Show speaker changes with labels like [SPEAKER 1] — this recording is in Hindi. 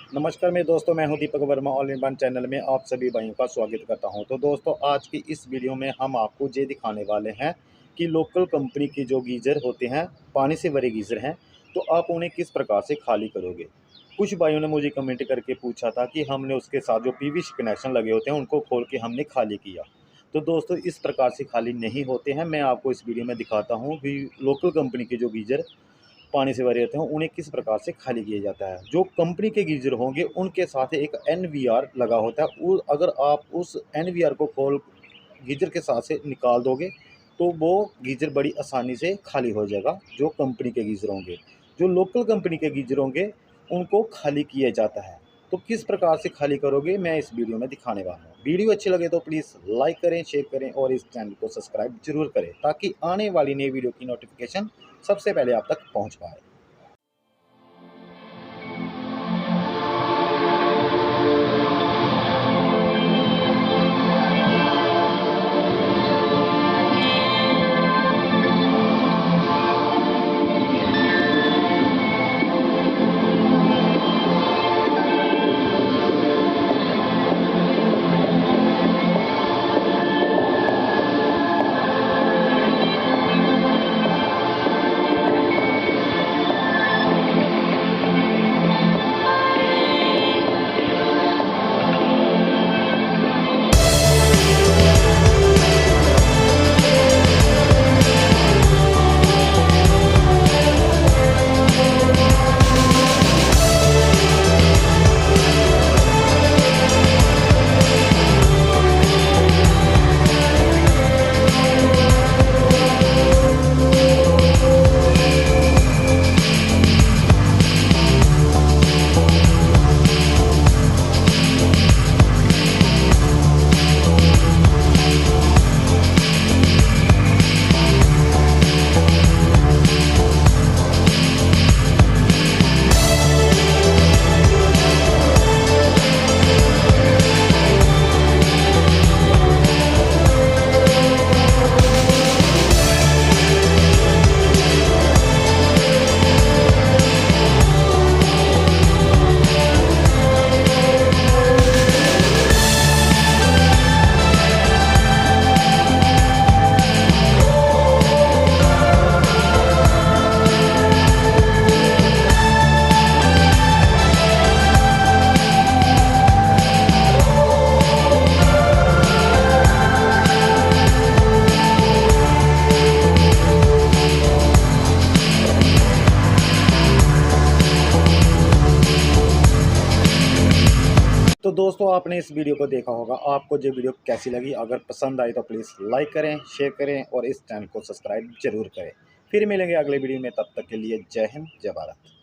[SPEAKER 1] नमस्कार मेरे दोस्तों, मैं हूं Deepak Verma. All in one channel में आप सभी भाइयों का स्वागत करता हूं। तो दोस्तों, आज की इस वीडियो में हम आपको ये दिखाने वाले हैं कि लोकल कंपनी की जो गीज़र होते हैं, पानी से भरे गीज़र हैं, तो आप उन्हें किस प्रकार से खाली करोगे। कुछ भाइयों ने मुझे कमेंट करके पूछा था कि हमने उसके साथ जो पीवीसी कनेक्शन लगे होते हैं उनको खोल के हमने खाली किया। तो दोस्तों, इस प्रकार से खाली नहीं होते हैं। मैं आपको इस वीडियो में दिखाता हूँ कि लोकल कंपनी के जो गीज़र पानी से भरे होते हैं उन्हें किस प्रकार से खाली किया जाता है। जो कंपनी के गीज़र होंगे उनके साथ एक एनवीआर लगा होता है। अगर आप उस एनवीआर को खोल गीज़र के साथ से निकाल दोगे तो वो गीज़र बड़ी आसानी से खाली हो जाएगा। जो कंपनी के गीज़र होंगे, जो लोकल कंपनी के गीज़र होंगे उनको खाली किया जाता है। तो किस प्रकार से खाली करोगे, मैं इस वीडियो में दिखाने वाला हूँ। वीडियो अच्छी लगे तो प्लीज़ लाइक करें, शेयर करें और इस चैनल को सब्सक्राइब जरूर करें ताकि आने वाली नई वीडियो की नोटिफिकेशन सबसे पहले आप तक पहुँच पाए। तो दोस्तों, आपने इस वीडियो को देखा होगा। आपको जो वीडियो कैसी लगी, अगर पसंद आई तो प्लीज़ लाइक करें, शेयर करें और इस चैनल को सब्सक्राइब जरूर करें। फिर मिलेंगे अगले वीडियो में, तब तक के लिए जय हिंद, जय भारत।